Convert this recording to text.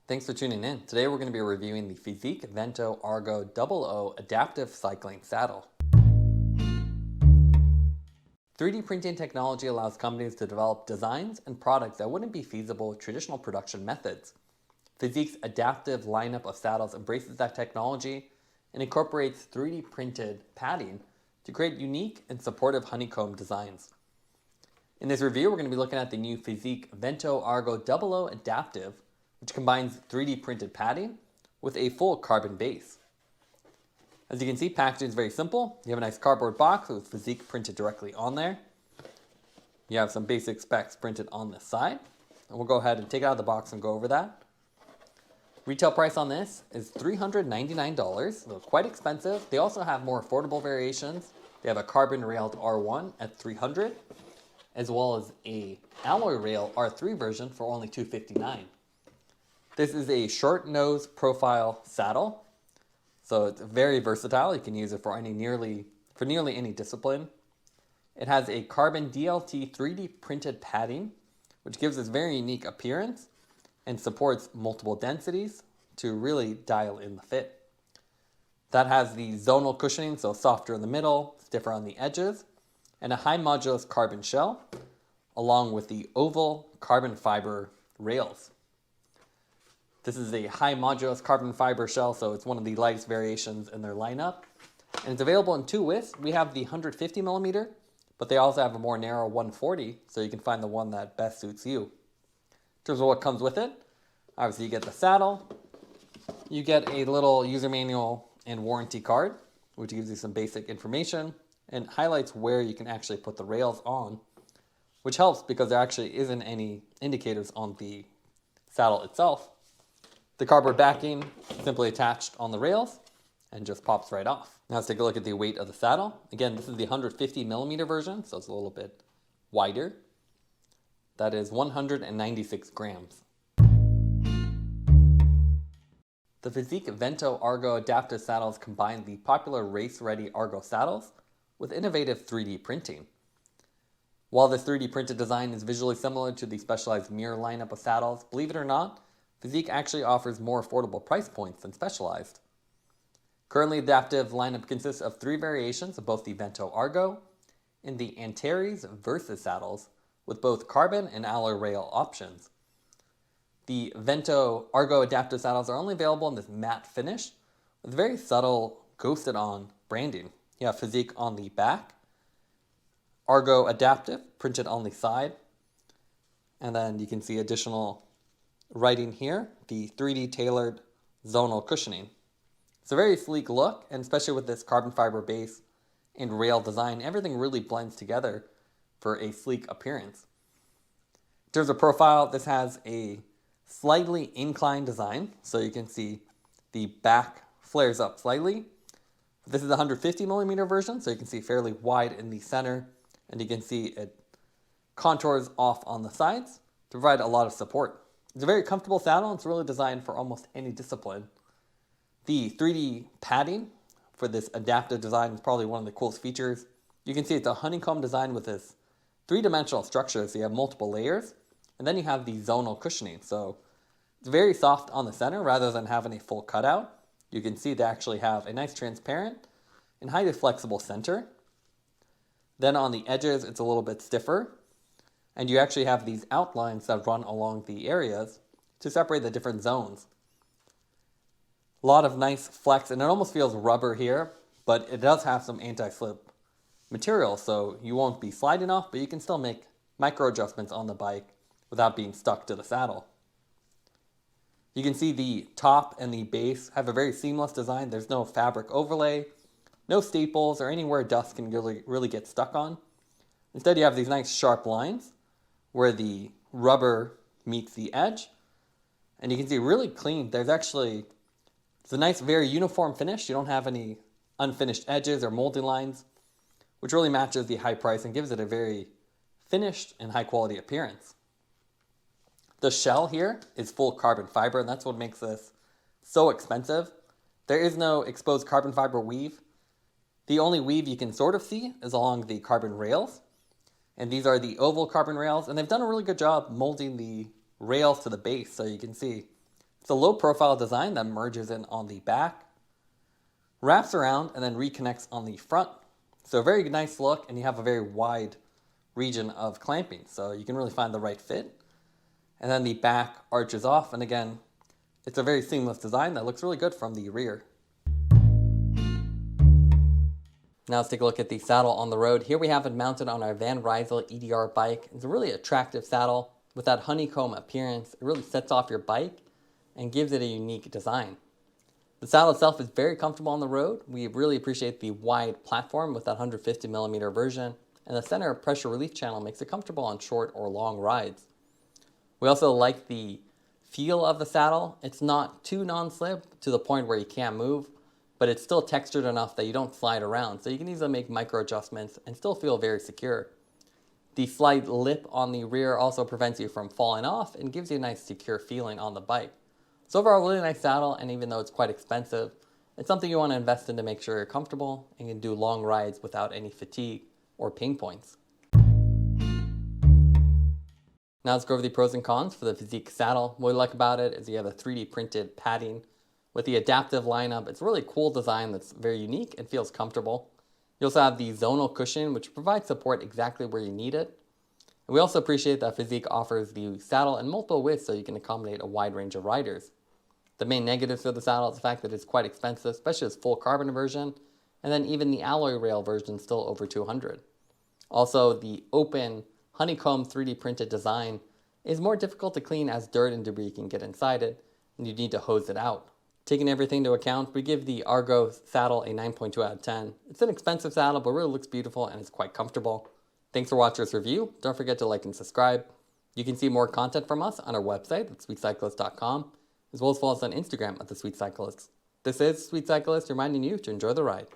Thanks for tuning in. Today we're going to be reviewing the Fizik Vento Argo 00 Adaptive Cycling Saddle. 3D printing technology allows companies to develop designs and products that wouldn't be feasible with traditional production methods. Fizik's adaptive lineup of saddles embraces that technology and incorporates 3D printed padding to create unique and supportive honeycomb designs. In this review, we're going to be looking at the new Fizik Vento Argo 00 Adaptive, which combines 3D printed padding with a full carbon base. As you can see, packaging is very simple. You have a nice cardboard box with Fizik printed directly on there. You have some basic specs printed on the side. And we'll go ahead and take it out of the box and go over that. Retail price on this is $399, so quite expensive. They also have more affordable variations. They have a carbon railed R1 at $300, as well as a alloy rail R3 version for only $259. This is a short nose profile saddle, so it's very versatile. You can use it for nearly any discipline. It has a carbon DLT 3D printed padding, which gives this very unique appearance and supports multiple densities to really dial in the fit. That has the zonal cushioning, so softer in the middle, stiffer on the edges, and a high modulus carbon shell, along with the oval carbon fiber rails. This is a high modulus carbon fiber shell, so it's one of the lightest variations in their lineup. And it's available in two widths. We have the 150 millimeter, but they also have a more narrow 140, so you can find the one that best suits you. In terms of what comes with it, obviously you get the saddle, you get a little user manual and warranty card, which gives you some basic information and highlights where you can actually put the rails on, which helps because there actually isn't any indicators on the saddle itself. The cardboard backing simply attached on the rails and just pops right off. Now let's take a look at the weight of the saddle. Again, this is the 150 millimeter version, so it's a little bit wider. That is 196 grams. The Fizik Vento Argo Adaptive saddles combine the popular race-ready Argo saddles with innovative 3D printing. While this 3D printed design is visually similar to the specialized mirror lineup of saddles, believe it or not, Fizik actually offers more affordable price points than Specialized. Currently, the adaptive lineup consists of 3 variations of both the Vento Argo and the Antares Versus saddles with both carbon and alloy rail options. The Vento Argo adaptive saddles are only available in this matte finish with very subtle ghosted on branding. You have Fizik on the back, Argo Adaptive printed on the side, and then you can see additional writing here, the 3D tailored zonal cushioning. It's a very sleek look, and especially with this carbon fiber base and rail design, everything really blends together for a sleek appearance. In terms of profile, this has a slightly inclined design, so you can see the back flares up slightly. This is the 150 millimeter version, so you can see fairly wide in the center, and you can see it contours off on the sides to provide a lot of support. It's a very comfortable saddle, and it's really designed for almost any discipline. The 3D padding for this adaptive design is probably one of the coolest features. You can see it's a honeycomb design with this 3-dimensional structure, so you have multiple layers, and then you have the zonal cushioning. So it's very soft on the center rather than having a full cutout. You can see they actually have a nice transparent and highly flexible center. Then on the edges, it's a little bit stiffer. And you actually have these outlines that run along the areas to separate the different zones. A lot of nice flex, and it almost feels rubber here, but it does have some anti-slip material, so you won't be sliding off, but you can still make micro adjustments on the bike without being stuck to the saddle. You can see the top and the base have a very seamless design. There's no fabric overlay, no staples, or anywhere dust can really get stuck on. Instead, you have these nice sharp lines where the rubber meets the edge, and you can see really clean. It's a nice, very uniform finish. You don't have any unfinished edges or molding lines, which really matches the high price and gives it a very finished and high quality appearance. The shell here is full carbon fiber, and that's what makes this so expensive. There is no exposed carbon fiber weave. The only weave you can sort of see is along the carbon rails. And these are the oval carbon rails, and they've done a really good job molding the rails to the base, so you can see It's a low profile design that merges in on the back, wraps around, and then reconnects on the front. So a very nice look, and you have a very wide region of clamping, so you can really find the right fit. And then the back arches off, and again, it's a very seamless design that looks really good from the rear. Now let's take a look at the saddle on the road. Here we have it mounted on our Van Rysel EDR bike. It's a really attractive saddle with that honeycomb appearance. It really sets off your bike and gives it a unique design. The saddle itself is very comfortable on the road. We really appreciate the wide platform with that 150mm version, and the center pressure relief channel makes it comfortable on short or long rides. We also like the feel of the saddle. It's not too non-slip to the point where you can't move, but it's still textured enough that you don't slide around, so you can easily make micro adjustments and still feel very secure. The slight lip on the rear also prevents you from falling off and gives you a nice secure feeling on the bike. So overall, really nice saddle, and even though it's quite expensive, it's something you want to invest in to make sure you're comfortable and can do long rides without any fatigue or pain points. Now let's go over the pros and cons for the Fizik saddle. What we like about it is you have a 3D printed padding. With the adaptive lineup, it's a really cool design that's very unique and feels comfortable. You also have the zonal cushion, which provides support exactly where you need it. And we also appreciate that Fizik offers the saddle in multiple widths so you can accommodate a wide range of riders. The main negatives for the saddle is the fact that it's quite expensive, especially its full carbon version, and then even the alloy rail version is still over $200. Also, the open honeycomb 3D printed design is more difficult to clean as dirt and debris can get inside it, and you need to hose it out. Taking everything into account, we give the Argo saddle a 9.2 out of 10. It's an expensive saddle, but really looks beautiful and it's quite comfortable. Thanks for watching this review. Don't forget to like and subscribe. You can see more content from us on our website at sweetcyclist.com, as well as follow us on Instagram at The Sweet Cyclist. This is Sweet Cyclist reminding you to enjoy the ride.